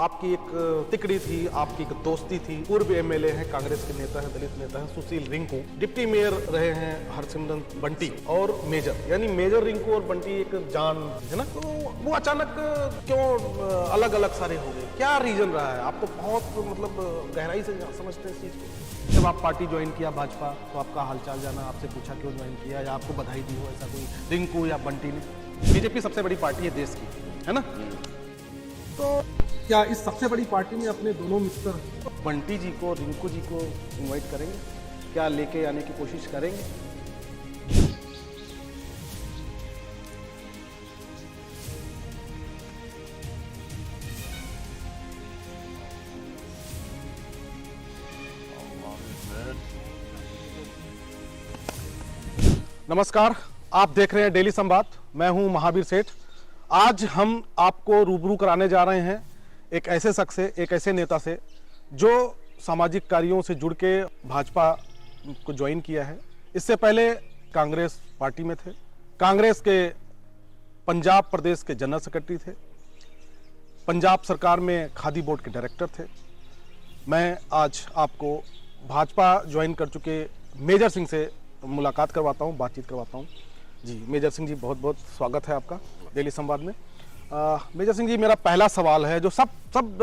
आपकी एक तिकड़ी थी, आपकी एक दोस्ती थी। पूर्व एमएलए हैं, कांग्रेस के नेता हैं, दलित नेता हैं सुशील रिंकू। डिप्टी मेयर रहे हैं हरसिमरत बंटी और मेजर, यानी मेजर रिंकू और बंटी एक जान है ना। तो वो अचानक क्यों अलग अलग सारे हो गए, क्या रीजन रहा है? आप तो बहुत मतलब गहराई से समझते हैं इस चीज को। जब आप पार्टी ज्वाइन किया भाजपा, तो आपका हालचाल जाना, आपसे पूछा क्यों ज्वाइन किया, या आपको बधाई दी हो ऐसा कोई रिंकू या बंटी ने? बीजेपी सबसे बड़ी पार्टी है देश की, है ना। तो क्या इस सबसे बड़ी पार्टी में अपने दोनों मित्र बंटी जी को, रिंकू जी को इनवाइट करेंगे? क्या लेके आने की कोशिश करेंगे? नमस्कार, आप देख रहे हैं डेली संवाद। मैं हूं महावीर सेठ। आज हम आपको रूबरू कराने जा रहे हैं एक ऐसे शख्स से, एक ऐसे नेता से जो सामाजिक कार्यों से जुड़ के भाजपा को ज्वाइन किया है। इससे पहले कांग्रेस पार्टी में थे, कांग्रेस के पंजाब प्रदेश के जनरल सेक्रेटरी थे, पंजाब सरकार में खादी बोर्ड के डायरेक्टर थे। मैं आज आपको भाजपा ज्वाइन कर चुके मेजर सिंह से मुलाकात करवाता हूं, बातचीत करवाता हूं। जी मेजर सिंह जी, बहुत बहुत स्वागत है आपका डेली संवाद में। मेजर सिंह जी, मेरा पहला सवाल है जो सब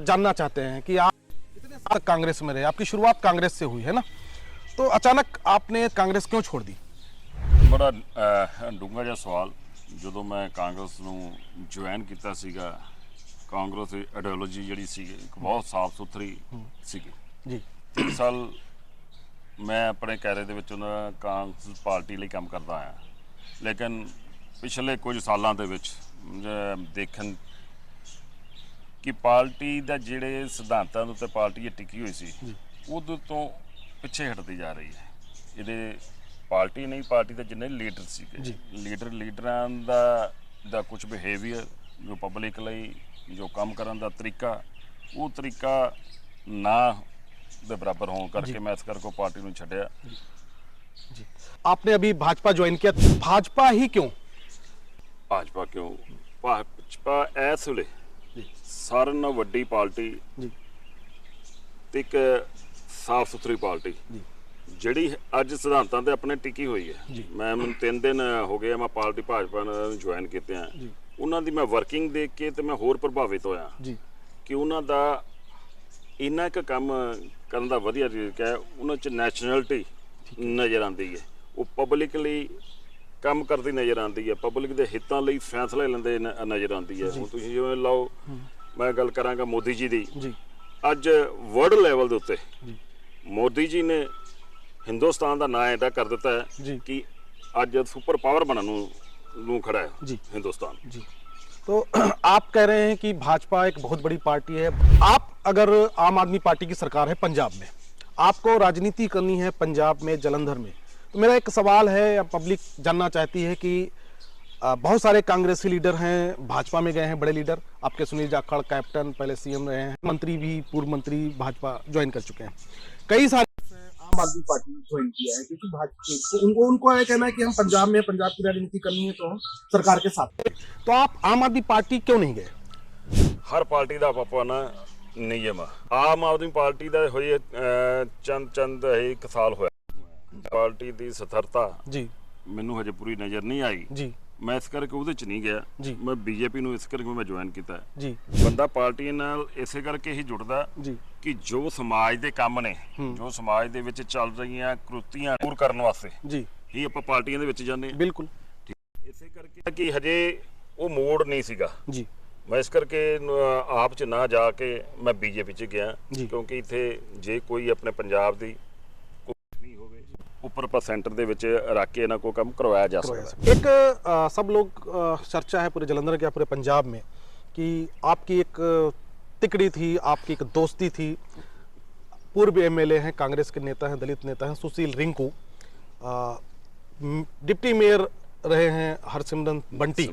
जानना चाहते हैं कि आप इतने साल कांग्रेस में रहे, आपकी शुरुआत कांग्रेस से हुई है ना, तो अचानक आपने कांग्रेस क्यों छोड़ दी? बड़ा डूंगा जिहा सवाल। ਜਦੋਂ मैं कांग्रेस ਨੂੰ ज्वाइन ਕੀਤਾ ਸੀਗਾ, कांग्रेस ਦੀ ਆਈਡੀਓਲੋਜੀ ਜਿਹੜੀ ਸੀ ਇੱਕ ਬਹੁਤ ਸਾਫ਼ ਸੁਥਰੀ ਸੀਗੀ ਜੀ। 3 ਸਾਲ मैं अपने कैरे ਦੇ ਵਿੱਚ ਉਹਨਾਂ ਕਾਂਗਰਸ ਪਾਰਟੀ ਲਈ ਕੰਮ ਕਰਦਾ ਆਇਆ, ਲੇਕਿਨ ਪਿਛਲੇ ਕੁਝ ਸਾਲਾਂ ਦੇ ਵਿੱਚ ਦੇਖਣ ਕਿ ਪਾਰਟੀ ਦਾ ਜਿਹੜੇ ਸਿਧਾਂਤਾਂ ਦੇ ਉੱਤੇ ਪਾਰਟੀ ਟਿਕੀ ਹੋਈ ਸੀ ਉਹਦੇ ਤੋਂ ਪਿੱਛੇ ਹਟਦੀ ਜਾ ਰਹੀ ਹੈ। ਇਹਦੇ ਪਾਰਟੀ ਨਹੀਂ, ਪਾਰਟੀ ਦੇ ਜਿੰਨੇ ਲੀਡਰ ਸੀਗੇ, ਲੀਡਰਾਂ ਦਾ ਕੁਝ ਬਿਹੇਵੀਅਰ ਜੋ ਪਬਲਿਕ ਲਈ ਜੋ ਕੰਮ ਕਰਨ ਦਾ ਤਰੀਕਾ, ਉਹ ਤਰੀਕਾ ਨਾ ਦੇ बराबर होने करके मैं इस करके पार्टी में छड्या। जी, आपने अभी भाजपा ज्वाइन किया, भाजपा ही क्यों? भाजपा क्यों? भाजपा इस वेले सारे नाल वड्डी पार्टी ते एक साफ सुथरी पार्टी ਜਿਹੜੀ ਅੱਜ ਸਿਧਾਂਤਾਂ ਤੇ ਆਪਣੇ ਟਿਕੀ ਹੋਈ ਹੈ। ਮੈਂ ਮੈਨੂੰ 3 ਦਿਨ ਹੋ ਗਏ ਮੈਂ ਪਾਰਟੀ ਭਾਜਪਾ ਨਾਲ ਜੁਆਇਨ ਕੀਤੇ ਆ। ਉਹਨਾਂ ਦੀ ਮੈਂ ਵਰਕਿੰਗ ਦੇਖ ਕੇ ਤੇ ਮੈਂ ਹੋਰ ਪ੍ਰਭਾਵਿਤ ਹੋਇਆ ਕਿ ਉਹਨਾਂ ਦਾ ਇੰਨਾ ਇੱਕ ਕੰਮ ਕਰਨ ਦਾ ਵਧੀਆ ਤਰੀਕਾ ਹੈ। ਉਹਨਾਂ 'ਚ ਨੈਸ਼ਨੈਲਿਟੀ ਨਜ਼ਰ ਆਉਂਦੀ ਹੈ, ਉਹ ਪਬਲਿਕ ਲਈ ਕੰਮ ਕਰਦੀ ਨਜ਼ਰ ਆਉਂਦੀ ਹੈ, ਪਬਲਿਕ ਦੇ ਹਿੱਤਾਂ ਲਈ ਫੈਸਲੇ ਲੈਂਦੇ ਨਜ਼ਰ ਆਉਂਦੀ ਹੈ। ਹੁਣ ਤੁਸੀਂ ਜਿਵੇਂ ਲਾਓ, ਮੈਂ ਗੱਲ ਕਰਾਂਗਾ ਮੋਦੀ ਜੀ ਦੀ। ਅੱਜ ਵਰਲਡ ਲੈਵਲ ਦੇ ਉੱਤੇ ਮੋਦੀ ਜੀ ਨੇ हिंदुस्तान का नाम ऐसा कर दिता है कि आज सुपर पावर बनने नूं खड़ा है हिंदुस्तान जी। तो आप कह रहे हैं कि भाजपा एक बहुत बड़ी पार्टी है। आप अगर आम आदमी पार्टी की सरकार है पंजाब में, आपको राजनीति करनी है पंजाब में, जलंधर में, तो मेरा एक सवाल है, या पब्लिक जानना चाहती है कि बहुत सारे कांग्रेसी लीडर हैं, भाजपा में गए हैं, बड़े लीडर आपके सुनील जाखड़ कैप्टन, पहले सीएम रहे हैं, मंत्री भी, पूर्व मंत्री भाजपा ज्वाइन कर चुके हैं। कई सारे आम आदमी पार्टी ज्वाइन किया है क्योंकि भाजपा उनको यह कहना है कि हम पंजाब में, पंजाब की राजनीति करनी है तो हम सरकार के साथ। तो आप आम आदमी पार्टी क्यों नहीं गए? हर पार्टी का अपना नियम है। आम आदमी पार्टी का होई चंद 1 साल होया, पार्टी की स्थिरता जी मैनू हजे पूरी नज़र नहीं आई जी। मैं इस करके उहदे च नहीं गया जी। मैं बीजेपी नूं इस करके मैं ज्वाइन किया जी। बंदा पार्टी नाल इसे करके ही जुड़दा जी कि जो समाज दे काम ने, जो समाज दे विच चल रही कृतियां दूर करने वास्ते जी ही आपां पार्टियां दे विच जाने। बिल्कुल इसे करके कि हजे वो मोड़ नहीं सीगा जी। मैं इस करके आप च ना जाके मैं बीजेपी च गया क्योंकि इत्थे जे कोई अपने पंजाब दी ऊपर पर सेंटर दे विच रख के इन्हां को काम करवाया जा सकता। एक सब लोग चर्चा है पूरे जलंधर के, पूरे पंजाब में, कि आपकी एक तिकड़ी थी, आपकी एक दोस्ती थी। पूर्व एमएलए हैं, कांग्रेस के नेता हैं, दलित नेता हैं सुशील रिंकू। डिप्टी मेयर रहे हैं हरसिमरत बंटी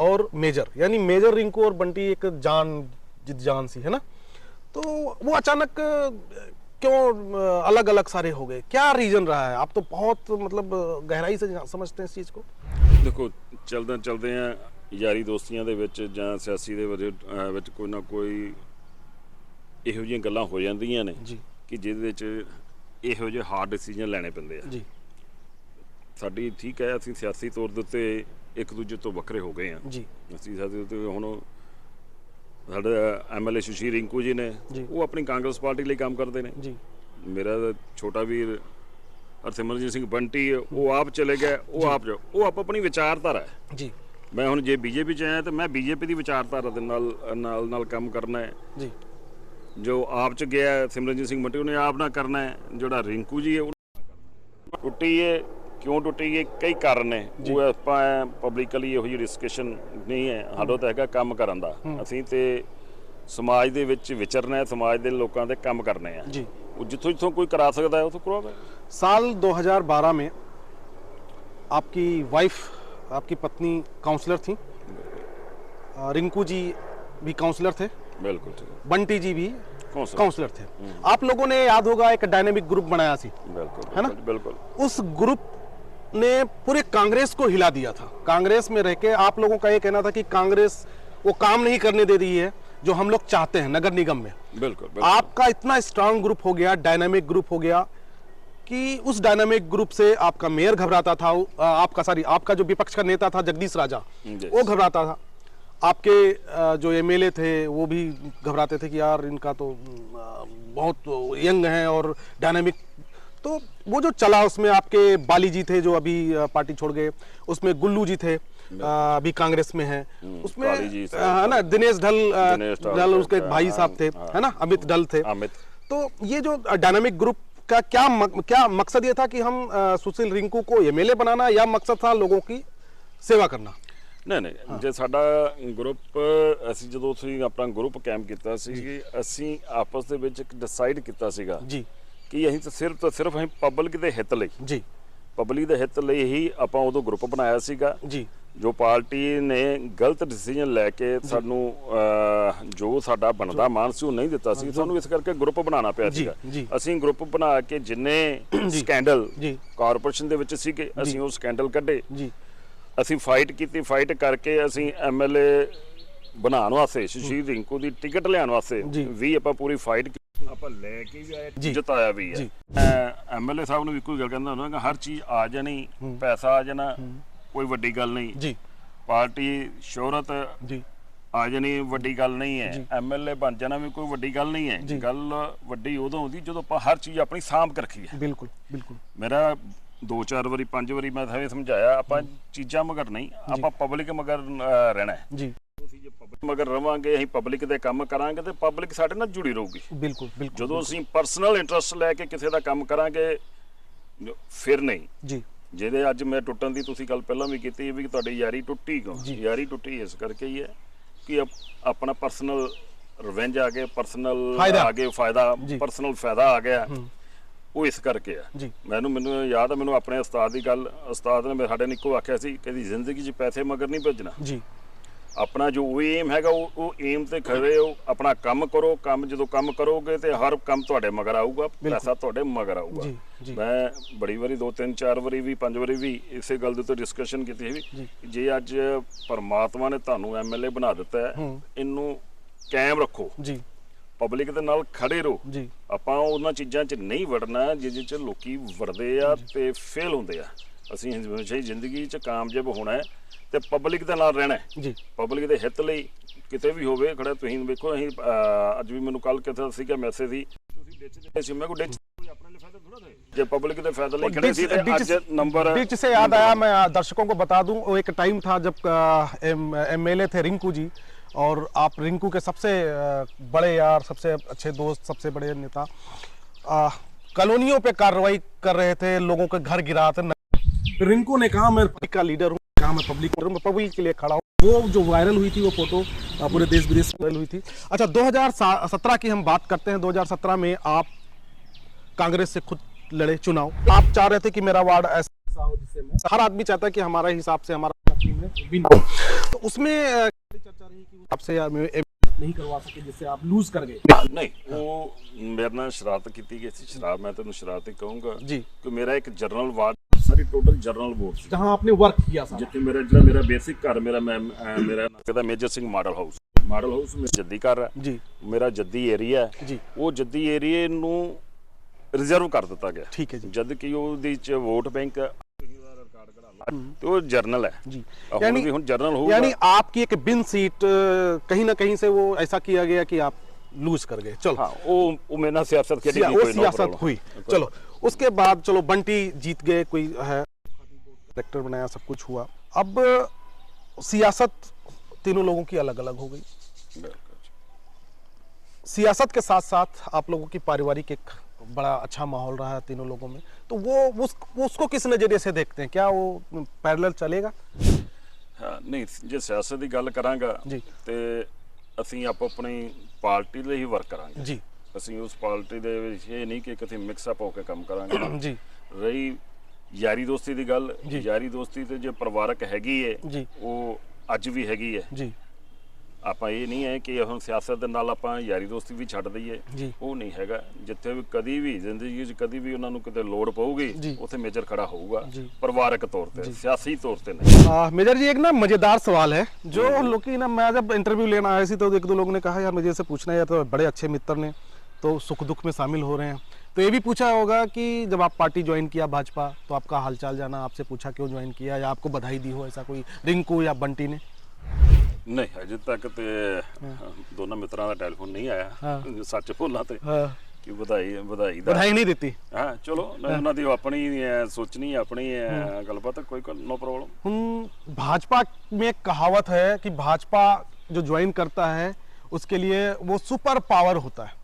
और मेजर, यानी मेजर रिंकू और बंटी एक जान सी है ना। तो वो अचानक क्यों अलग अलग सारे हो गए, क्या रीजन रहा है? आप तो बहुत मतलब गहराई से समझते हैं इस चीज को। देखो चलते चलते हैं ਯਾਰੀ ਦੋਸਤੀਆਂ ਦੇ ਵਿੱਚ ਜਾਂ ਸਿਆਸੀ ਦੇ ਵਿੱਚ ਕੋਈ ਨਾ ਕੋਈ ਇਹੋ ਜਿਹੀਆਂ ਗੱਲਾਂ ਹੋ ਜਾਂਦੀਆਂ ਨੇ ਜੀ ਕਿ ਜਿਹਦੇ ਵਿੱਚ ਇਹੋ ਜਿਹੇ ਹਾਰਡ ਡਿਸੀਜਨ ਲੈਣੇ ਪੈਂਦੇ ਆ। ਜੀ ਸਾਡੀ ਠੀਕ ਹੈ, ਅਸੀਂ ਸਿਆਸੀ ਤੌਰ ਦੇ ਉੱਤੇ ਇੱਕ ਦੂਜੇ ਤੋਂ ਵੱਖਰੇ ਹੋ ਗਏ ਆ ਜੀ ਅਸੀਂ ਸਾਡੇ ਉੱਤੇ ਹੁਣ ਸਾਡੇ ਐਮਐਲਏ ਸੁਸ਼ੀਲ ਰਿੰਕੂ ਜੀ ਨੇ ਜੀ। ਉਹ ਆਪਣੀ ਕਾਂਗਰਸ ਪਾਰਟੀ ਲਈ ਕੰਮ ਕਰਦੇ ਨੇ। ਜੀ ਮੇਰਾ ਛੋਟਾ ਵੀਰ ਸਿਮਰਨਜੀਤ ਸਿੰਘ ਬੰਟੀ ਉਹ ਆਪ ਚਲੇ ਗਏ, ਉਹ ਆਪ ਆਪਣੀ ਵਿਚਾਰਧਾਰਾ ਹੈ। ਜੀ ਮੈਂ ਹੁਣ ਜੇ ਬੀਜੇਪੀ ਚ ਆਇਆ ਤਾਂ ਮੈਂ ਬੀਜੇਪੀ ਦੀ ਵਿਚਾਰਧਾਰਾ ਦੇ ਨਾਲ ਕੰਮ ਕਰਨਾ ਹੈ। ਜੀ ਜੋ ਆਪ ਚ ਗਿਆ ਸਿਮਰਨਜੀਤ ਸਿੰਘ ਬੰਟੀ ਉਹਨੇ ਆਪ ਨਾਲ ਕਰਨਾ ਹੈ। ਜਿਹੜਾ ਰਿੰਕੂ ਜੀ ਹੈ ਉਹ ਟੁੱਟੀ ਹੈ, ਕਿਉਂ ਟੁੱਟੀ ਹੈ, ਕਈ ਕਾਰਨ ਨੇ। ਉਹ ਆਪਾਂ ਪਬਲਿਕਲੀ ਇਹੋ ਜਿਹੀ ਡਿਸਕਸ਼ਨ ਨਹੀਂ ਹੈ ਸਾਡਾ ਤਾਂ ਹੈਗਾ ਕੰਮ ਕਰਨ ਦਾ। ਅਸੀਂ ਤੇ ਸਮਾਜ ਦੇ ਵਿੱਚ ਵਿਚਰਨਾ ਹੈ, ਸਮਾਜ ਦੇ ਲੋਕਾਂ ਦੇ ਕੰਮ ਕਰਨੇ ਆ जी। ਉਹ ਜਿੱਥੋਂ ਕੋਈ ਕਰਾ ਸਕਦਾ ਹੈ ਉਥੋਂ ਕਰਵਾਵੇ। साल 2012 में आपकी वाइफ, आपकी पत्नी काउंसलर थी, रिंकू जी भी काउंसलर थे, बिल्कुल ठीक है। बंटी जी भी काउंसलर काउंसलर थे। आप लोगों ने याद होगा एक डायनेमिक ग्रुप बनाया सी, बिल्कुल है ना? बिल्कुल उस ग्रुप ने पूरे कांग्रेस को हिला दिया था। कांग्रेस में रह के आप लोगों का ये कहना था कि कांग्रेस वो काम नहीं करने दे रही है जो हम लोग चाहते हैं नगर निगम में। बिल्कुल आपका इतना स्ट्रांग ग्रुप हो गया, डायनामिक ग्रुप हो गया कि उस डायनामिक ग्रुप से आपका मेयर घबराता था, आपका जो विपक्ष का नेता था जगदीश राजा वो घबराता था, आपके जो एमएलए थे वो भी घबराते थे कि यार इनका तो बहुत यंग है और डायनामिक। तो वो जो चला उसमें आपके बाली जी थे जो अभी पार्टी छोड़ गए, उसमें गुल्लू जी थे अभी कांग्रेस में है, उसमें है ना दिनेश ढल उसके एक भाई साहब थे, है ना अमित ढल थे। तो ये जो डायनामिक ग्रुप का क्या मकसद ये था कि हम सुशील रिंकू को एमएलए बनाना, या मकसद था लोगों की सेवा करना? नहीं जे साडा ग्रुप ਅਸੀਂ ਜਦੋਂ ਅਸੀਂ ਆਪਣਾ ਗਰੁੱਪ ਕੈਂਪ ਕੀਤਾ ਸੀ ਅਸੀਂ ਆਪਸ ਦੇ ਵਿੱਚ ਇੱਕ ਡਿਸਾਈਡ ਕੀਤਾ ਸੀਗਾ ਜੀ ਕਿ ਅਸੀਂ ਸਿਰਫ ਅਸੀਂ ਪਬਲਿਕ ਦੇ ਹਿੱਤ ਲਈ ਜੀ ਪਬਲਿਕ ਦੇ ਹਿੱਤ ਲਈ ਹੀ ਆਪਾਂ ਉਦੋਂ ਗਰੁੱਪ ਬਣਾਇਆ ਸੀਗਾ ਜੀ। ਜੋ ਪਾਰਟੀ ਨੇ ਗਲਤ ਡਿਸੀਜਨ ਲੈ ਕੇ ਸਾਨੂੰ ਜੋ ਸਾਡਾ ਬਣਦਾ ਮਾਨ ਸੀ ਉਹ ਨਹੀਂ ਦਿੱਤਾ ਸੀ, ਸਾਨੂੰ ਇਸ ਕਰਕੇ ਗਰੁੱਪ ਬਣਾਉਣਾ ਪਿਆ ਸੀਗਾ। ਅਸੀਂ ਗਰੁੱਪ ਬਣਾ ਕੇ ਜਿੰਨੇ ਸਕੈਂਡਲ ਕਾਰਪੋਰੇਸ਼ਨ ਦੇ ਵਿੱਚ ਸੀਗੇ ਅਸੀਂ ਉਹ ਸਕੈਂਡਲ ਕੱਢੇ। ਅਸੀਂ ਫਾਈਟ ਕੀਤੀ, ਫਾਈਟ ਕਰਕੇ ਅਸੀਂ ਐਮਐਲਏ ਬਣਾਉਣ ਵਾਸਤੇ ਸੁਸ਼ੀਲ ਰਿੰਕੂ ਦੀ ਟਿਕਟ ਲਿਆਉਣ ਵਾਸਤੇ ਵੀ ਆਪਾਂ ਪੂਰੀ ਫਾਈਟ ਆਪਾਂ ਲੈ ਕੇ ਵੀ ਆਏ, ਜਿਤਾਇਆ ਵੀ ਹੈ। ਐਮਐਲਏ ਸਾਹਿਬ ਨੂੰ ਵੀ ਕੋਈ ਗੱਲ ਕਹਿੰਦਾ ਹੁੰਦਾ ਹਰ ਚੀਜ਼ ਆ ਜਾਣੀ, ਪੈਸਾ ਆ ਜਾਣਾ ਕੋਈ ਵੱਡੀ ਗੱਲ ਨਹੀਂ ਜੀ, ਪਾਰਟੀ ਸ਼ੋਹਰਤ ਜੀ ਆ ਜਾਣੀ ਵੱਡੀ ਗੱਲ ਨਹੀਂ ਹੈ, ਐਮਐਲਏ ਬਣ ਜਾਣਾ ਵੀ ਕੋਈ ਵੱਡੀ ਗੱਲ ਨਹੀਂ ਹੈ। ਗੱਲ ਵੱਡੀ ਉਦੋਂ ਹੁੰਦੀ ਜਦੋਂ ਆਪਾਂ ਹਰ ਚੀਜ਼ ਆਪਣੀ ਸਾਂਭ ਕੇ ਰੱਖੀ ਹੈ। ਬਿਲਕੁਲ ਬਿਲकुल। ਮੇਰਾ 2-4 ਵਾਰੀ 5 ਵਾਰੀ ਮੈਂ ਤੁਹਾਨੂੰ ਸਮਝਾਇਆ ਆਪਾਂ ਚੀਜ਼ਾਂ ਮਗਰ ਨਹੀਂ, ਆਪਾਂ ਪਬਲਿਕ ਮਗਰ ਰਹਿਣਾ ਹੈ ਜੀ। ਅਸੀਂ ਜੇ ਪਬਲਿਕ ਮਗਰ ਰਵਾਂਗੇ, ਅਸੀਂ ਪਬਲਿਕ ਦੇ ਕੰਮ ਕਰਾਂਗੇ ਤੇ ਪਬਲਿਕ ਸਾਡੇ ਨਾਲ ਜੁੜੀ ਰਹੂਗੀ। ਬਿਲਕੁਲ ਬਿਲकुल। ਜਦੋਂ ਅਸੀਂ ਪਰਸਨਲ ਇੰਟਰਸਟ ਲੈ ਕੇ ਕਿਸੇ ਦਾ ਕੰਮ ਕਰਾਂਗੇ ਫਿਰ ਨਹੀਂ ਜੀ। ਜਿਹਦੇ ਅੱਜ ਮੈਂ ਟੁੱਟਣ ਦੀ ਤੁਸੀਂ ਗੱਲ ਪਹਿਲਾਂ ਵੀ ਕੀਤੀ ਵੀ ਤੁਹਾਡੀ ਯਾਰੀ ਟੁੱਟੀ ਕਿਉਂ? ਯਾਰੀ ਟੁੱਟੀ ਇਸ ਕਰਕੇ ਹੀ ਹੈ ਕਿ ਆਪਣਾ ਪਰਸਨਲ ਰਿਵੈਂਜ ਆ ਗਿਆ, ਪਰਸਨਲ ਆ ਗਿਆ ਫਾਇਦਾ, ਪਰਸਨਲ ਫਾਇਦਾ ਆ ਗਿਆ, ਉਹ ਇਸ ਕਰਕੇ ਆ। ਮੈਨੂੰ ਯਾਦ ਆ, ਮੈਨੂੰ ਆਪਣੇ ਉਸਤਾਦ ਦੀ ਗੱਲ, ਉਸਤਾਦ ਨੇ ਸਾਡੇ ਨੂੰ ਇੱਕੋ ਆਖਿਆ ਸੀ ਕਿ ਜ਼ਿੰਦਗੀ 'ਚ ਪੈਸੇ ਮਗਰ ਨਹੀਂ ਭੱਜਣਾ ਜੀ। ਆਪਣਾ ਜੋ ਏਮ ਹੈਗਾ ਉਹ ਏਮ ਤੇ ਖੜੇ ਹੋ, ਆਪਣਾ ਕੰਮ ਕਰੋ। ਕੰਮ ਜਦੋਂ ਕੰਮ ਕਰੋਗੇ ਤੇ ਹਰ ਕੰਮ ਤੁਹਾਡੇ ਮਗਰ ਆਊਗਾ, ਪੈਸਾ ਤੁਹਾਡੇ ਮਗਰ ਆਊਗਾ। ਮੈਂ ਬੜੀ ਵਾਰੀ 2-3-4 ਵਾਰੀ ਵੀ 5 ਵਾਰੀ ਵੀ ਇਸੇ ਗੱਲ ਦੇ ਉੱਤੇ ਡਿਸਕਸ਼ਨ ਕੀਤੀ ਸੀ। ਜੇ ਅੱਜ ਪਰਮਾਤਮਾ ਨੇ ਤੁਹਾਨੂੰ ਐਮਐਲਏ ਬਣਾ ਦਿੱਤਾ ਹੈ, ਇਹਨੂੰ ਕਾਇਮ ਰੱਖੋ ਜੀ, ਪਬਲਿਕ ਦੇ ਨਾਲ ਖੜੇ ਰਹੋ ਜੀ। ਆਪਾਂ ਉਹਨਾਂ ਚੀਜ਼ਾਂ 'ਚ ਨਹੀਂ ਵੜਨਾ ਜਿਹਦੇ 'ਚ ਲੋਕੀ ਵੜਦੇ ਆ ਤੇ ਫੇਲ ਹੁੰਦੇ ਆ। ਅਸੀਂ ਹਮੇਸ਼ਾ ਹੀ ਜ਼ਿੰਦਗੀ 'ਚ ਕਾਮਯਾਬ ਹੋਣਾ ਹੈ ਤੇ ਪਬਲਿਕ ਦੇ ਨਾਲ ਰਹਿਣਾ ਜੀ। ਪਬਲਿਕ ਦੇ ਹਿੱਤ ਲਈ ਕਿਤੇ ਵੀ ਹੋਵੇ ਖੜਾ। ਤੁਸੀਂ ਵੇਖੋ ਅਸੀਂ ਅੱਜ ਵੀ ਮੈਨੂੰ ਕੱਲ ਕਿਤੇ ਸੀਗਾ ਮੈਸੇਜ ਸੀ ਤੁਸੀਂ ਡਿੱਚ ਸੀ, ਮੈਂ ਕੋ ਡਿੱਚ ਆਪਣੇ ਲਈ ਫਾਇਦਾ ਥੋੜਾ ਦੇ ਜੇ ਪਬਲਿਕ ਦੇ ਫਾਇਦੇ ਲਈ ਖੜੇ ਸੀ ਤੇ ਅੱਜ ਨੰਬਰ डिच से याद आया, मैं दर्शकों को बता दूं वो एक टाइम था जब एमएलए थे रिंकू जी, और आप रिंकू के सबसे बड़े यार, सबसे अच्छे दोस्त, सबसे बड़े नेता कॉलोनियों पे कार्रवाई कर रहे थे, लोगों के घर गिरा थे। रिंकू ने कहा मैं पब्लिक का लीडर हूँ, कहा मैं पब्लिक के लिए खड़ा हूँ। वो जो वायरल हुई थी वो फोटो पूरे देश विदेश में वायरल हुई थी। अच्छा 2017 की हम बात करते हैं। 2017 में आप कांग्रेस से खुद लड़े चुनाव। आप चाह रहे थे कि मेरा वार्ड ऐसा हो जिससे मैं, हर आदमी चाहता है कि हमारे हिसाब से हमारा विन हो। तो उसमें चर्चा रही कि आपसे नहीं करवा सके जिससे आप लूज कर गए। नहीं, वो मेरे नाल शरारत की गई थी। शराब मैं तेन शरारत ही कहूँगा जी, कि मेरा एक जनरल वार्ड ਸਾਰੀ ਟੋਟਲ ਜਰਨਲ ਵੋਟ ਸੀ जहाँ आपने वर्क किया था। ਜਿੱਥੇ ਮੇਰਾ ਬੇਸਿਕ ਘਰ ਮੇਰਾ ਇਹਦਾ ਮੇਜਰ ਸਿੰਘ ਮਾਡਲ ਹਾਊਸ ਮੇਰਾ ਜੱਦੀ ਘਰ ਹੈ जी ਮੇਰਾ ਜੱਦੀ ਏਰੀਆ जी ਉਹ ਜੱਦੀ ਏਰੀਏ ਨੂੰ ਰਿਜ਼ਰਵ ਕਰ ਦਿੱਤਾ ਗਿਆ ठीक है जी ਜਦ ਕਿ ਉਹਦੇ ਚ ਵੋਟ ਬੈਂਕ ਤੇ ਉਹ ਜਰਨਲ ਹੈ जी ਹੁਣ यानी ਵੀ ਹੁਣ ਜਰਨਲ ਹੋਊਗਾ यानी आपकी एक बिन सीट कहीं ना कहीं से वो ऐसा किया गया कि आप लूज कर गए। चलो हाँ वो मेरे ना सियासत के वो सियासत हुई। चलो उसके बाद चलो बंटी जीत गए, कोई है डायरेक्टर बनाया, सब कुछ हुआ। अब सियासत तीनों लोगों की अलग अलग हो गई। सियासत के साथ साथ आप लोगों की पारिवारिक एक बड़ा अच्छा माहौल रहा है तीनों लोगों में, तो वो उसको किस नजरिए से देखते हैं? क्या वो पैरेलल चलेगा? हाँ नहीं जे सियासत की गल करांगा जी ते ਅਸੀਂ ਆਪਣੀ ਪਾਰਟੀ ਲਈ ਹੀ ਵਰਕ ਕਰਾਂਗੇ जी ਅਸੀਂ ਉਸ ਪਾਰਟੀ ਦੇ ਵਿੱਚ ਇਹ ਨਹੀਂ ਕਿ ਕਿਤੇ ਮਿਕਸ ਅਪ ਹੋ ਕੇ ਕੰਮ ਕਰਾਂਗੇ जी ਰਹੀ ਯਾਰੀ ਦੋਸਤੀ ਦੀ ਗੱਲ ਜੀ। ਯਾਰੀ ਦੋਸਤੀ ਤੇ ਜੇ ਪਰਿਵਾਰਕ ਹੈਗੀ ਹੈ ਜੀ ਉਹ ਅੱਜ ਵੀ ਹੈਗੀ ਹੈ जी ਆਪਾਂ ਇਹ ਨਹੀਂ ਹੈ ਕਿ ਹੁਣ ਸਿਆਸਤ ਦੇ ਨਾਲ ਆਪਾਂ ਯਾਰੀ ਦੋਸਤੀ ਵੀ ਛੱਡ ਦਈਏ ਜੀ ਉਹ ਨਹੀਂ ਹੈਗਾ ਜਿੱਥੇ ਵੀ ਕਦੀ ਵੀ ਜ਼ਿੰਦਗੀ 'ਚ ਕਦੀ ਵੀ ਉਹਨਾਂ ਨੂੰ ਕਿਤੇ ਲੋੜ ਪਊਗੀ ਜੀ। ਉੱਥੇ ਮੇਜਰ ਖੜਾ ਹੋਊਗਾ ਜੀ। ਪਰਿਵਾਰਕ ਤੌਰ ਤੇ ਸਿਆਸੀ ਤੌਰ ਤੇ नहीं मेजर जी एक ना मजेदार सवाल है जो लोग की ना, मैं जब इंटरव्यू लेना आया थी तो एक दो लोगों ने कहा यार मुझे से पूछना है, यार तो बड़े अच्छे मित्र ने तो सुख दुख में शामिल हो रहे हैं, तो ये भी पूछा होगा कि जब आप पार्टी ज्वाइन किया भाजपा तो आपका हालचाल जाना, आपसे पूछा क्यों ज्वाइन किया या आपको बधाई दी हो, ऐसा कोई रिंकू या बंटी ने? नहीं अजे तक ते दोनों मित्रों का टेलीफोन नहीं आया हाँ। सच बोलना ते हाँ, कि बधाई बधाई दा बधाई नहीं देती। हाँ चलो उन्होंने दी अपनी सोचनी अपनी गलबात कोई नो प्रॉब्लम। भाजपा में एक कहावत है कि भाजपा जो ज्वाइन करता है उसके लिए वो सुपर पावर होता है।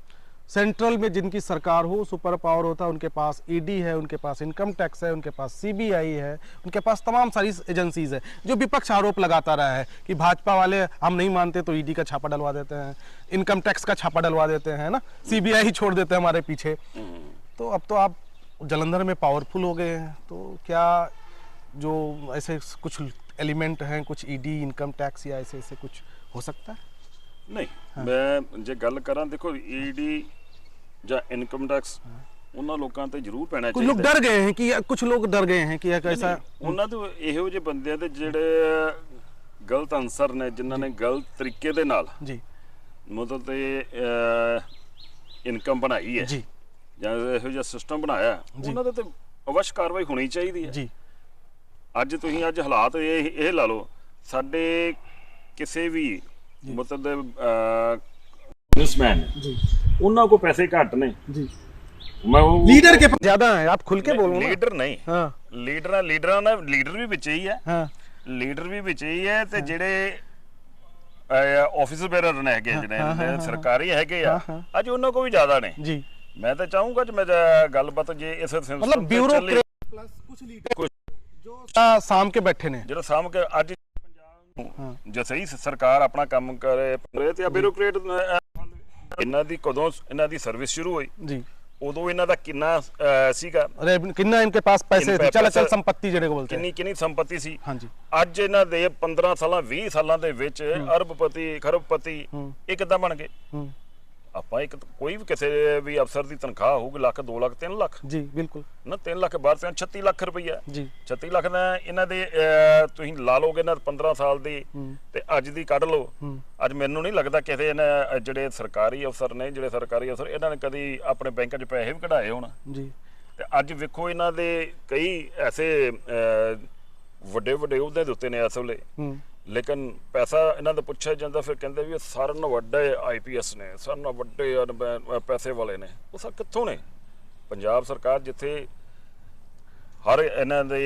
सेंट्रल में जिनकी सरकार हो सुपर पावर होता है, उनके पास ईडी है, उनके पास इनकम टैक्स है, उनके पास सीबीआई है, उनके पास तमाम सारी एजेंसीज है। जो विपक्ष आरोप लगाता रहा है कि भाजपा वाले हम नहीं मानते तो ईडी का छापा डलवा देते हैं, इनकम टैक्स का छापा डलवा देते हैं ना, सीबीआई छोड़ देते हैं हमारे पीछे। तो अब तो आप जलंधर में पावरफुल हो गए हैं, तो क्या जो ऐसे कुछ एलिमेंट हैं, कुछ ईडी इनकम टैक्स या ऐसे ऐसे कुछ हो सकता है? नहीं मैं जे गल करा देखो ईडी ਜਾਂ ਇਨਕਮ ਟੈਕਸ ਉਹਨਾਂ ਲੋਕਾਂ ਤੇ ਜ਼ਰੂਰ ਪੈਣਾ कुछ लोग ਚਾਹੀਦਾ डर गए हैं कि कुछ लोग डर गए हैं कि ऐसा ਉਹਨਾਂ ਦੇ ਇਹੋ ਜਿਹੇ ਬੰਦਿਆਂ ਦੇ ਜਿਹੜੇ ਗਲਤ ਅਨਸਰ ਨੇ ਜਿਨ੍ਹਾਂ ਨੇ ਗਲਤ ਤਰੀਕੇ ਦੇ ਨਾਲ जी ਮਤਲਬ ਤੇ ਇਨਕਮ ਬਣਾਈ ਹੈ जी ਜਾਂ ਇਹੋ ਜਿਹਾ ਸਿਸਟਮ ਬਣਾਇਆ ਉਹਨਾਂ ਦੇ ਤੇ ਅਵਸ਼ ਕਾਰਵਾਈ ਹੋਣੀ ਚਾਹੀਦੀ ਹੈ जी ਅੱਜ ਤੁਸੀਂ ਅੱਜ ਹਾਲਾਤ ਇਹ ਲਾ ਲਓ ਸਾਡੇ ਕਿਸੇ ਵੀ ਮਤਲਬ ਬਿਜ਼ਨਸਮੈਨ जी ਉਹਨਾਂ ਕੋ ਪੈਸੇ ਘੱਟ ਨੇ जी ਮੈਂ ਉਹ लीडर के पास ज्यादा है, आप खुल के बोलो ना। ਲੀਡਰ ਨਹੀਂ हाँ ਲੀਡਰਾਂ ਨਾਲ ਲੀਡਰ ਵੀ ਵਿੱਚ ਹੀ ਹੈ हाँ ਲੀਡਰ ਵੀ ਵਿੱਚ ਹੀ ਹੈ ਤੇ ਜਿਹੜੇ ਆਫਿਸ ਬੇਰਰ ਨੇ ਹੈਗੇ ਜਿਹੜੇ ਸਰਕਾਰੀ ਹੈਗੇ ਆ ਅੱਜ ਉਹਨਾਂ ਕੋ ਵੀ ਜ਼ਿਆਦਾ ਨੇ जी ਮੈਂ ਤਾਂ ਚਾਹੂੰਗਾ ਕਿ ਮੈਂ ਗੱਲਬਾਤ ਜੇ ਇਸ मतलब ब्यूरोक्रेट प्लस कुछ लीडर जो शाम के बैठे ने। ਜਿਹੜਾ ਸਾਹਮ ਕੇ ਅੱਜ ਪੰਜਾਬ ਨੂੰ ਜੇ ਸਹੀ ਸਰਕਾਰ ਆਪਣਾ ਕੰਮ ਕਰੇ ਤੇ ਆ ਬਿਊਰੋਕਰੇਟ ਇਹਨਾਂ ਦੀ ਕਦੋਂ ਇਹਨਾਂ ਦੀ ਸਰਵਿਸ ਸ਼ੁਰੂ ਹੋਈ जी ਉਦੋਂ ਇਹਨਾਂ ਦਾ ਕਿੰਨਾ ਸੀਗਾ किन्ना इनके पास पैसे इनके थे, चल पैसे- संपत्ति जेड़े को बोलते हैं। ਕਿੰਨੀ ਸੰਪत्ति ਸੀ हाँ जी ਅੱਜ ਇਹਨਾਂ ਦੇ 15 ਸਾਲਾਂ 20 ਸਾਲਾਂ ਦੇ ਵਿੱਚ ਅਰਬਪਤੀ ਖਰਬਪਤੀ ਇਹ ਕਿੱਦਾਂ ਬਣ ਗਏ ਆਪਾਂ ਇੱਕ ਕੋਈ ਵੀ ਕਿਸੇ ਵੀ ਅਫਸਰ ਦੀ ਤਨਖਾਹ ਹੋਊਗੀ ਲੱਖ 2 ਲੱਖ 3 ਲੱਖ जी बिल्कुल ਨਾ 3 ਲੱਖ ਬਾਅਦ 36 ਲੱਖ ਰੁਪਈਆ जी 36 ਲੱਖ ਦਾ ਇਹਨਾਂ ਦੇ ਤੁਸੀਂ ਲਾ ਲੋਗੇ ਇਹਨਾਂ 15 ਸਾਲ ਦੀ ਤੇ ਅੱਜ ਦੀ ਕੱਢ ਲਓ ਅੱਜ ਮੈਨੂੰ ਨਹੀਂ ਲੱਗਦਾ ਕਿਸੇ ਨੇ ਜਿਹੜੇ ਸਰਕਾਰੀ ਅਫਸਰ ਨੇ ਜਿਹੜੇ ਸਰਕਾਰੀ ਅਫਸਰ ਇਹਨਾਂ ਨੇ ਕਦੀ ਆਪਣੇ ਬੈਂਕਾਂ 'ਚ ਪੈਸੇ ਵੀ ਕਢਾਏ ਹੋਣ जी ਤੇ ਅੱਜ ਵੇਖੋ ਇਹਨਾਂ ਦੇ ਕਈ ਐਸੇ ਵੱਡੇ ਵੱਡੇ ਅਹੁਦੇ ਦੇ ਉੱਤੇ ਨੇ ਇਸ ਵੇਲੇ ਲੇਕਿਨ ਪੈਸਾ ਇਹਨਾਂ ਦਾ ਪੁੱਛਿਆ ਜਾਂਦਾ ਫਿਰ ਕਹਿੰਦੇ ਵੀ ਇਹ ਸਾਰਿਆਂ ਨਾਲੋਂ ਵੱਡੇ ਆਈਪੀਐਸ ਨੇ ਸਾਰਿਆਂ ਨਾਲੋਂ ਵੱਡੇ ਪੈਸੇ ਵਾਲੇ ਨੇ ਉਹ ਸਭ ਕਿੱਥੋਂ ਨੇ ਪੰਜਾਬ ਸਰਕਾਰ ਜਿੱਥੇ ਹਰ ਇਹਨਾਂ ਦੇ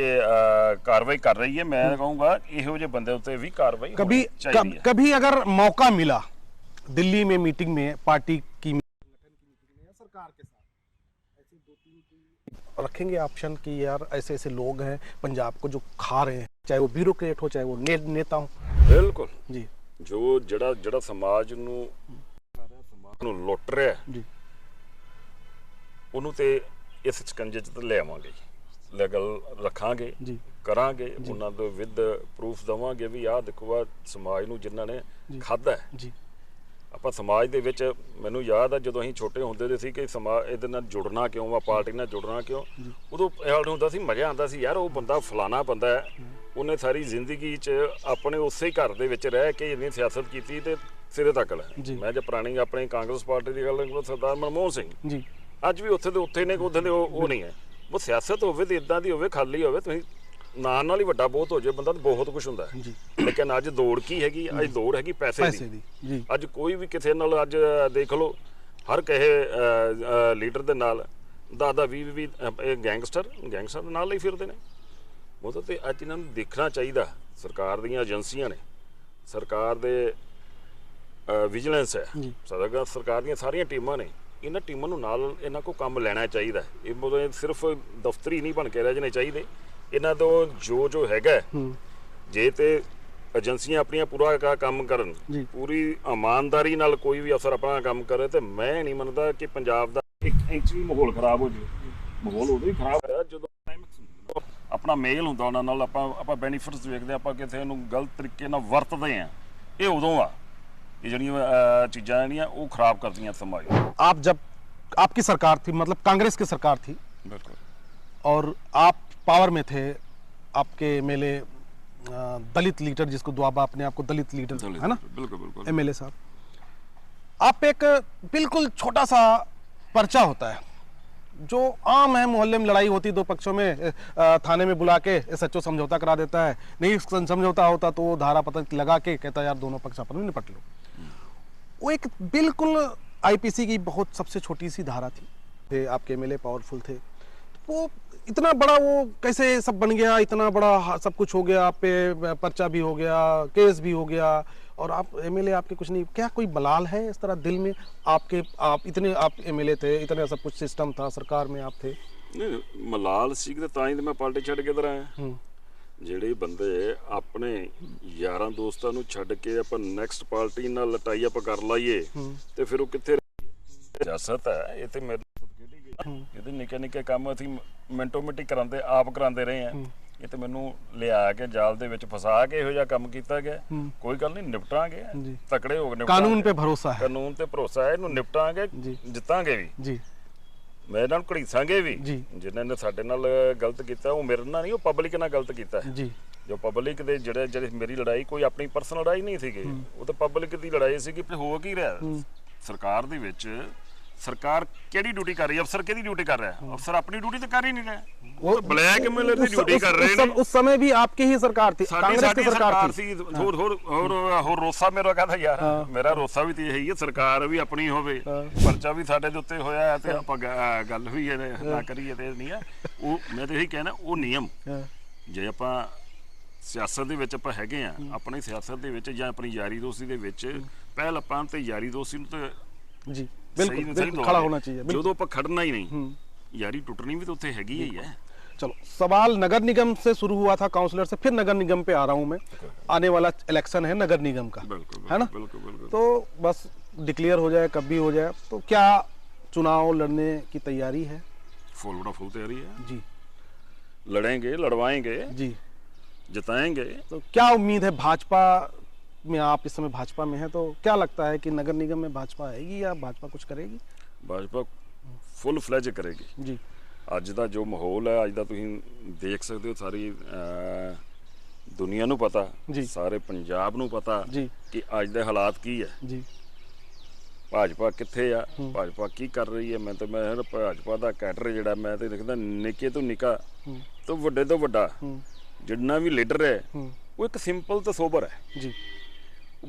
ਕਾਰਵਾਈ ਕਰ ਰਹੀ ਹੈ ਮੈਂ ਕਹੂੰਗਾ ਇਹੋ ਜਿਹੇ ਬੰਦੇ ਉੱਤੇ ਵੀ ਕਾਰਵਾਈ कभी होनी चाहिए है। कभी अगर मौका मिला दिल्ली में मीटिंग में पार्टी की सरकार के साथ ऐसे 2-3 रखेंगे ऑप्शन कि यार ऐसे ऐसे लोग हैं पंजाब को जो खा रहे हैं, चाहे वो ब्यूरोक्रेट हो चाहे वो नेता हो। ਬਿਲਕੁਲ जी ਜੋ ਜਿਹੜਾ ਸਮਾਜ ਨੂੰ ਲੁੱਟ ਰਿਹਾ जी ਉਹਨੂੰ ਤੇ ਇਸ ਸਕੰਜੇ 'ਚ ਤਾਂ ਲੈ ਆਵਾਂਗੇ ਲੈਗਲ ਰੱਖਾਂਗੇ जी ਕਰਾਂਗੇ ਉਹਨਾਂ ਦੇ ਵਿਦ ਪ੍ਰੂਫ ਦਵਾਂਗੇ ਵੀ ਆਹ ਦੇਖੋ ਆ ਸਮਾਜ ਨੂੰ ਜਿਨ੍ਹਾਂ ਨੇ ਖਾਦਾ जी ਆਪਾਂ ਸਮਾਜ ਦੇ ਵਿੱਚ ਮੈਨੂੰ ਯਾਦ ਆ ਜਦੋਂ ਅਸੀਂ ਛੋਟੇ ਹੁੰਦੇ ਸੀ ਕਿ ਸਮਾਜ ਇਹਦੇ ਨਾਲ ਜੁੜਨਾ ਕਿਉਂ ਆ, ਪਾਰਟੀ ਨਾਲ ਜੁੜਨਾ ਕਿਉਂ, ਉਦੋਂ ਇਹ ਹਾਲ ਹੁੰਦਾ ਸੀ, ਮਜ਼ਾ ਆਉਂਦਾ ਸੀ ਯਾਰ ਉਹ ਬੰਦਾ ਫਲਾਣਾ ਬੰਦਾ ਹੈ, ਉਹਨੇ ਸਾਰੀ ਜ਼ਿੰਦਗੀ 'ਚ ਆਪਣੇ ਉਸੇ ਘਰ ਦੇ ਵਿੱਚ ਰਹਿ ਕੇ ਇੰਨੀ ਸਿਆਸਤ ਕੀਤੀ ਤੇ ਸਿਰੇ ਤੱਕ ਲੈ। ਮੈਂ ਜੇ ਪੁਰਾਣੀ ਆਪਣੀ ਕਾਂਗਰਸ ਪਾਰਟੀ ਦੀ ਗੱਲ ਕਰਾਂ, ਸਰਦਾਰ ਮਨਮੋਹਨ ਸਿੰਘ ਜੀ ਅੱਜ ਵੀ ਉੱਥੇ ਦੇ ਉੱਥੇ ਨੇ, ਉੱਥੇ ਦੇ ਉਹ ਨਹੀਂ ਹੈ। ਉਹ ਸਿਆਸਤ ਹੋਵੇ ਤੇ ਇਦਾਂ ਦੀ ਹੋਵੇ, ਖਾਲੀ ਹੋਵੇ, ਤੁਸੀਂ ਨਾਲ ਹੀ ਵੱਡਾ ਬਹੁਤ ਹੋ ਜਾਏ ਬੰਦਾ, ਤਾਂ ਬਹੁਤ ਕੁਝ ਹੁੰਦਾ ਹੈ। ਲੇਕਿਨ ਅੱਜ ਦੌੜ ਕੀ ਹੈਗੀ, ਅੱਜ ਦੌੜ ਹੈਗੀ ਪੈਸੇ ਦੀ। ਅੱਜ ਕੋਈ ਵੀ ਕਿਸੇ ਨਾਲ ਅੱਜ ਦੇਖ ਲਓ, ਹਰ ਕਹੇ ਲੀਡਰ ਦੇ ਨਾਲ 10-10 20 ਗੈਂਗਸਟਰ ਦੇ ਨਾਲ ਹੀ ਫਿਰਦੇ ਨੇ। ਉਹ ਤੇ ਅੱਜ ਇਹਨਾਂ ਨੂੰ ਦੇਖਣਾ ਚਾਹੀਦਾ, ਸਰਕਾਰ ਦੀਆਂ ਏਜੰਸੀਆਂ ਨੇ, ਸਰਕਾਰ ਦੇ ਵਿਜੀਲੈਂਸ ਹੈ, ਸਰਕਾਰ ਦੀਆਂ ਸਾਰੀਆਂ ਟੀਮਾਂ ਨੇ, ਇਹਨਾਂ ਟੀਮਾਂ ਨੂੰ ਨਾਲ ਇਹਨਾਂ ਕੋਲ ਕੰਮ ਲੈਣਾ ਚਾਹੀਦਾ। ਇਹ ਮਤਲਬ ਸਿਰਫ ਦਫ਼ਤਰੀ ਨਹੀਂ ਬਣ ਕੇ ਰਹਿ ਜਾਣੇ ਚਾਹੀਦੇ। ਇਹਨਾਂ ਤੋਂ ਜੋ ਹੈਗਾ, ਜੇ ਤੇ ਏਜੰਸੀਆਂ ਆਪਣੀਆਂ ਪੂਰਾ ਕੰਮ ਕਰਨ, ਪੂਰੀ ਇਮਾਨਦਾਰੀ ਨਾਲ ਕੋਈ ਵੀ ਅਫਸਰ ਆਪਣਾ ਕੰਮ ਕਰੇ, ਤੇ ਮੈਂ ਨਹੀਂ ਮੰਨਦਾ ਕਿ ਪੰਜਾਬ ਦਾ 1 ਇੰਚ ਵੀ ਮਾਹੌਲ ਖਰਾਬ ਹੋ ਜਾਵੇ। ਮਾਹੌਲ ਉਦੋਂ ਹੀ ਖਰਾਬ ਹੋਇਆ ਜਦੋਂ ਆਪਣਾ ਮੇਲ ਹੁੰਦਾ ਉਹਨਾਂ ਨਾਲ, ਆਪਾਂ ਬੈਨੀਫਿਟਸ ਵੇਖਦੇ, ਆਪਾਂ ਕਿਸੇ ਨੂੰ ਗਲਤ ਤਰੀਕੇ ਨਾਲ ਵਰਤਦੇ ਆ, ਇਹ ਉਦੋਂ ਆ ਇਹ ਜਿਹੜੀਆਂ ਚੀਜ਼ਾਂ ਜਿਹੜੀਆਂ ਉਹ ਖਰਾਬ ਕਰਦੀਆਂ समाज। आप जब आपकी सरकार थी, मतलब कांग्रेस की सरकार थी, बिल्कुल, और आप पावर में थे, आपके एमएलए दलित लीडर, जिसको दुआबा अपने आप को दलित लीडर है ना, बिल्कुल बिल्कुल एमएलए साहब, आप एक बिल्कुल छोटा सा पर्चा होता है जो आम है, मोहल्ले में लड़ाई होती दो पक्षों में, थाने में बुला के SHO समझौता करा देता है, नहीं समझौता होता तो वो धारा पत्र लगा के कहता है यार दोनों पक्ष आपस में निपट लो। वो एक बिल्कुल IPC की बहुत सबसे छोटी सी धारा थी। आपके एमएलए पावरफुल थे, वो इतना बड़ा वो कैसे सब बन गया, इतना बड़ा सब कुछ हो गया, आप पे पर्चा भी हो गया, केस भी हो गया, और आप एमएलए आपके कुछ नहीं। क्या कोई मलाल है इस तरह दिल में आपके? आप इतने आप एमएलए थे, इतना सब कुछ सिस्टम था, सरकार में आप थे। नहीं मलाल सी ਤਾਂ ਹੀ ਮੈਂ ਪਾਰਟੀ ਛੱਡ ਕੇ ਇਧਰ ਆਇਆ। ਜਿਹੜੇ ਬੰਦੇ ਆਪਣੇ ਯਾਰਾਂ ਦੋਸਤਾਂ ਨੂੰ ਛੱਡ ਕੇ ਆਪਾਂ ਨੈਕਸਟ ਪਾਰਟੀ ਨਾਲ ਲਟਾਈ ਆਪਾਂ ਕਰ ਲਾਈਏ, ਤੇ ਫਿਰ ਉਹ ਕਿੱਥੇ ਸਿਆਸਤ ਹੈ। ਇਹ ਤੇ ਮੇਰੇ ਇਹਦੇ ਨਿੱਕੇ ਨਿੱਕੇ ਕੰਮ ਅਸੀਂ ਮਿੰਟੋ ਮਿੰਟੀ ਕਰਾਂਦੇ, ਆਪ ਕਰਾਂਦੇ ਰਹੇ ਆ। ਇਹ ਤੇ ਮੈਨੂੰ ਲਿਆ ਕੇ ਜਾਲ ਦੇ ਵਿੱਚ ਫਸਾ ਕੇ ਇਹੋ ਜਿਹਾ ਕੰਮ ਕੀਤਾ ਗਿਆ। ਕੋਈ ਗੱਲ ਨਹੀਂ, ਨਿਪਟਾਂਗੇ, ਤਕੜੇ ਹੋ ਗਏ। ਕਾਨੂੰਨ ਤੇ ਭਰੋਸਾ ਹੈ, ਕਾਨੂੰਨ ਤੇ ਭਰੋਸਾ ਹੈ, ਇਹਨੂੰ ਨਿਪਟਾਂਗੇ, ਜਿੱਤਾਂਗੇ ਵੀ ਜੀ। ਮੈਂ ਇਹਨਾਂ ਨੂੰ ਘੜੀਸਾਂਗੇ ਵੀ, ਜਿਨ੍ਹਾਂ ਨੇ ਸਾਡੇ ਨਾਲ ਗਲਤ ਕੀਤਾ ਉਹ ਮੇਰੇ ਨਾਲ ਨਹੀਂ, ਉਹ ਪਬਲਿਕ ਨਾਲ ਗਲਤ ਕੀਤਾ ਜੀ। ਜੋ ਪਬਲਿਕ ਦੇ ਜਿਹੜੇ ਮੇਰੀ ਲੜਾਈ ਕੋਈ ਆਪਣੀ ਪਰਸਨਲ ਲੜਾਈ ਨਹੀਂ ਸੀਗੀ, ਉਹ ਤਾਂ ਪਬਲਿਕ ਦੀ ਲੜਾਈ ਸੀਗੀ। ਹੋ ਕੀ ਰਿਹਾ ਸਰਕਾਰ ਦੇ ਵਿੱਚ? ਸਰਕਾਰ ਕਿਹੜੀ ਡਿਊਟੀ ਕਰ ਰਹੀ ਹੈ? ਅਫਸਰ ਕਿਹਦੀ ਡਿਊਟੀ ਕਰ ਰਿਹਾ? ਅਫਸਰ ਆਪਣੀ ਡਿਊਟੀ ਤਾਂ ਕਰ ਹੀ ਨਹੀਂ ਰਿਹਾ, ਉਹ ਬਲੈਕ ਮੇਲਰ ਦੀ ਡਿਊਟੀ ਕਰ ਰਹੇ ਨੇ। ਉਸ ਸਮੇਂ ਵੀ ਆਪਕੀ ਹੀ ਸਰਕਾਰ ਥੀ, ਕਾਂਗਰਸ ਦੀ ਸਰਕਾਰ ਸੀ। ਹੋਰ ਰੋਸਾ ਮੇਰਾ ਕਹਿੰਦਾ ਯਾਰ, ਮੇਰਾ ਰੋਸਾ ਵੀ ਤੇ ਇਹੀ ਹੈ, ਸਰਕਾਰ ਵੀ ਆਪਣੀ ਹੋਵੇ, ਪਰਚਾ ਵੀ ਸਾਡੇ ਦੇ ਉੱਤੇ ਹੋਇਆ ਤੇ ਆਪਾਂ ਗੱਲ ਵੀ ਨਾ ਕਰੀਏ ਤੇ ਨਹੀਂ ਆ। ਉਹ ਮੈਂ ਤਾਂ ਇਹੀ ਕਹਿਣਾ, ਉਹ ਨਿਯਮ ਜੇ ਆਪਾਂ ਸਿਆਸਤ ਦੇ ਵਿੱਚ ਆਪਾਂ ਹੈਗੇ ਆ, ਆਪਣੀ ਸਿਆਸਤ ਦੇ ਵਿੱਚ ਜਾਂ ਆਪਣੀ ਯਾਰੀ ਦੋਸਤੀ ਦੇ ਵਿੱਚ, ਪਹਿਲ ਆਪਾਂ ਤੇ ਯਾਰੀ ਦੋਸਤੀ ਨੂੰ ਤਾਂ ਜੀ बिल्कुल खड़ा होना चाहिए। जो तो खड़ना ही नहीं, यारी टूटनी भी तो उत्थे हैगी ही है। चलो, सवाल नगर निगम से शुरू हुआ था, काउंसलर से, फिर नगर निगम पे आ रहा हूँ मैं। आने वाला इलेक्शन है नगर निगम का, है ना? तो बस डिक्लेयर हो जाए, कब भी हो जाए, तो क्या चुनाव लड़ने की तैयारी है? फुल तैयारी है जी। लड़ेंगे, लड़वाएंगे जी, जिताएंगे। तो क्या उम्मीद है भाजपा में? आप इस समय भाजपा में हैं, तो क्या लगता है कि नगर निगम में भाजपा आएगी या भाजपा कुछ करेगी? भाजपा फुल फ्लैज करेगी जी। ਅੱਜ ਦਾ ਜੋ ਮਾਹੌਲ ਹੈ, ਅੱਜ ਦਾ ਤੁਸੀਂ ਦੇਖ ਸਕਦੇ ਹੋ, ਸਾਰੀ ਦੁਨੀਆ ਨੂੰ ਪਤਾ, ਸਾਰੇ ਪੰਜਾਬ ਨੂੰ ਪਤਾ ਕਿ ਅੱਜ ਦੇ ਹਾਲਾਤ ਕੀ ਹੈ ਜੀ। ਭਾਜਪਾ ਕਿੱਥੇ ਆ, ਭਾਜਪਾ ਕੀ ਕਰ ਰਹੀ ਹੈ। ਮੈਂ ਭਾਜਪਾ ਦਾ ਕੈਡਰ ਜਿਹੜਾ, ਮੈਂ ਤੇ ਦੇਖਦਾ ਨਿੱਕੇ ਤੋਂ ਨਿੱਕਾ ਤੋਂ ਵੱਡੇ ਤੋਂ ਵੱਡਾ ਜਿੰਨਾ ਵੀ ਲੀਡਰ ਹੈ, ਉਹ ਇੱਕ ਸਿੰਪਲ ਤੇ ਸੋਬਰ ਹੈ ਜੀ।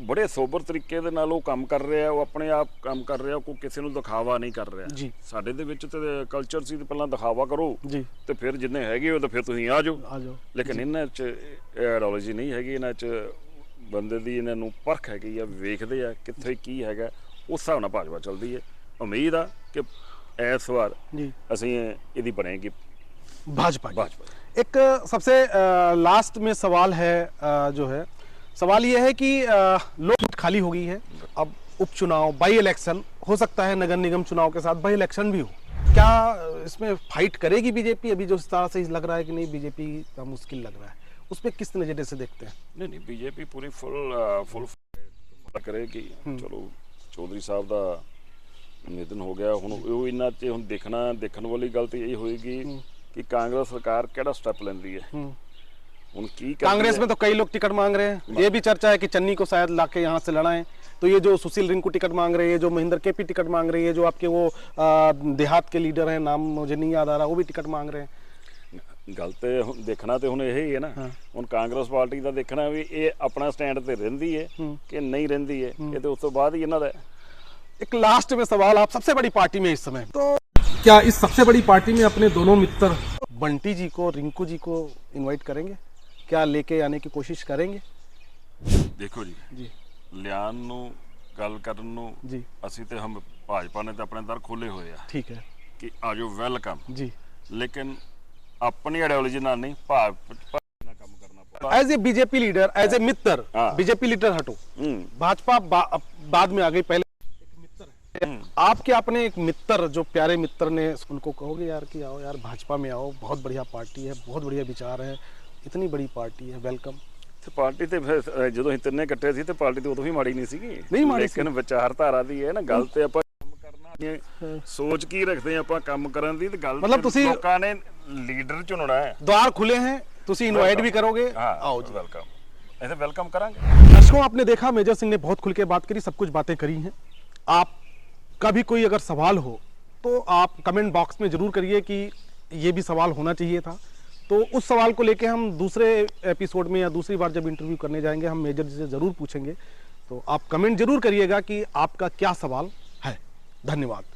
ਬੜੇ ਸੋਬਰ ਤਰੀਕੇ ਦੇ ਨਾਲ ਉਹ ਕੰਮ ਕਰ ਰਿਹਾ, ਉਹ ਆਪਣੇ ਆਪ ਕੰਮ ਕਰ ਰਿਹਾ, ਕੋਈ ਕਿਸੇ ਨੂੰ ਦਿਖਾਵਾ ਨਹੀਂ ਕਰ ਰਿਹਾ। ਸਾਡੇ ਦੇ ਵਿੱਚ ਤੇ ਕਲਚਰ ਸੀ ਤੇ ਪਹਿਲਾਂ ਦਿਖਾਵਾ ਕਰੋ ਤੇ ਫਿਰ ਜਿੰਨੇ ਹੈਗੇ ਉਹ ਤਾਂ ਫਿਰ ਤੁਸੀਂ ਆ ਜਾਓ। ਲੇਕਿਨ ਇਹਨਾਂ 'ਚ ਆਈਡੀਓਲੋਜੀ ਨਹੀਂ ਹੈਗੀ, ਇਹਨਾਂ 'ਚ ਬੰਦੇ ਦੀ ਇਹਨਾਂ ਨੂੰ ਪਰਖ ਹੈਗੀ ਆ, ਵੇਖਦੇ ਆ ਕਿੱਥੇ ਕੀ ਹੈਗਾ, ਉਸ ਹਿਸਾਬ ਨਾਲ ਭਾਜਪਾ ਚੱਲਦੀ ਹੈ। ਉਮੀਦ ਆ ਕਿ ਇਸ ਵਾਰ ਅਸੀਂ ਇਹਦੀ ਬਣੇਗੀ भाजपा। एक सबसे लास्ट में सवाल है, जो है सवाल ये है कि लोकसभा खाली हो गई है, अब उपचुनाव, बाई इलेक्शन हो सकता है, नगर निगम चुनाव के साथ बाई इलेक्शन भी हो। क्या इसमें फाइट करेगी बीजेपी? अभी जो इस तरह से लग रहा है कि नहीं, बीजेपी का मुश्किल लग रहा है, उस पर किस नजरिए से देखते हैं? नहीं, बीजेपी पूरी फुल करेगी। चलो ਚੌਧਰੀ ਸਾਹਿਬ ਦਾ ਨਿਧਨ ਹੋ ਗਿਆ। ਹੁਣ ਉਹ ਇਹਨਾਂ 'ਚ ਹੁਣ ਦੇਖਣ ਵਾਲੀ ਗੱਲ ਤਾਂ ਇਹ ਹੋਏਗੀ कि कांग्रेस सरकार केड़ा स्टेप लेंदी है। उन की कांग्रेस में तो कई लोग टिकट मांग रहे हैं। ये भी चर्चा है कि चन्नी को शायद लाके यहाँ से लड़ाएं। तो ये जो सुशील रिंकू टिकट मांग रहे हैं, जो महेंद्र केपी टिकट मांग रही है, जो आपके वो देहात के लीडर हैं, नाम मुझे नहीं याद आ रहा, वो भी टिकट मांग रहे हैं। गल ते देखना तो हुण यही है ना। हुण कांग्रेस पार्टी का देखना भी ये अपना स्टैंड ते रहिंदी है कि नहीं रहिंदी है, ये तो उस तो बाद ही इन्हां दा। एक लास्ट में सवाल, आप सबसे बड़ी पार्टी में इस समय, तो क्या इस सबसे बड़ी पार्टी में अपने दोनों मित्र बंटी जी को, रिंकू जी को इनवाइट करेंगे? क्या लेके आने की कोशिश करेंगे? देखो जी लियान नू गल करन नू जी ਅਸੀਂ ਤੇ ਹਮ ਭਾਜਪਾ ਨੇ ਤਾਂ ਆਪਣੇ ਦਰ ਖੋਲੇ ਹੋਏ ਆ। ठीक है ਕਿ ਆਜੋ ਵੈਲਕਮ जी। ਲੇਕਿਨ ਆਪਣੀ ਆਈਡੀਓਲੋਜੀ ਨਾਲ ਨਹੀਂ ਭਾਜਪਾ ਨਾਲ ਕੰਮ ਕਰਨਾ ਪਊਗਾ। As a BJP leader, as a मित्र, हाँ। बीजेपी लीडर हटो, भाजपा बाद में आ गई, पहले आपके अपने एक मित्र, जो प्यारे मित्र ने, उनको कहोगे यार कि आओ यार भाजपा में आओ, बहुत बढ़िया पार्टी है, बहुत बढ़िया विचार है, इतनी बड़ी पार्टी है, वेलकम। ਤੇ ਪਾਰਟੀ ਤੇ ਫਿਰ ਜਦੋਂ ਅਸੀਂ ਤਿੰਨੇ ਇਕੱਠੇ ਸੀ ਤੇ ਪਾਰਟੀ ਤੇ ਉਦੋਂ ਵੀ ਮਾੜੀ ਨਹੀਂ ਸੀਗੀ। ਨਹੀਂ ਮਾੜੀ ਲੇਕਿਨ ਵਿਚਾਰਧਾਰਾ ਦੀ ਹੈ ਨਾ ਗੱਲ, ਤੇ ਆਪਾਂ ਕੰਮ ਕਰਨਾ ਸੋਚ ਕੀ ਰੱਖਦੇ ਆਪਾਂ ਕੰਮ ਕਰਨ ਦੀ, ਤੇ ਗੱਲ मतलब ਤੁਸੀਂ ਲੋਕਾਂ ਨੇ ਲੀਡਰ ਚੁਣਨਾ ਹੈ। द्वार खुले हैं, तुसी इनवाइट भी करोगे, आओ जी, वेलकम। ऐसे वेलकम करांगे। दर्शकों आपने देखा मेजर सिंह ने बहुत खुल के बात करी, सब कुछ बातें करी हैं। आप का भी कोई अगर सवाल हो तो आप कमेंट बॉक्स में जरूर करिए कि ये भी सवाल होना चाहिए था। तो उस सवाल को लेके हम दूसरे एपिसोड में या दूसरी बार जब इंटरव्यू करने जाएंगे, हम मेजर जी से जरूर पूछेंगे। तो आप कमेंट जरूर करिएगा कि आपका क्या सवाल है। धन्यवाद।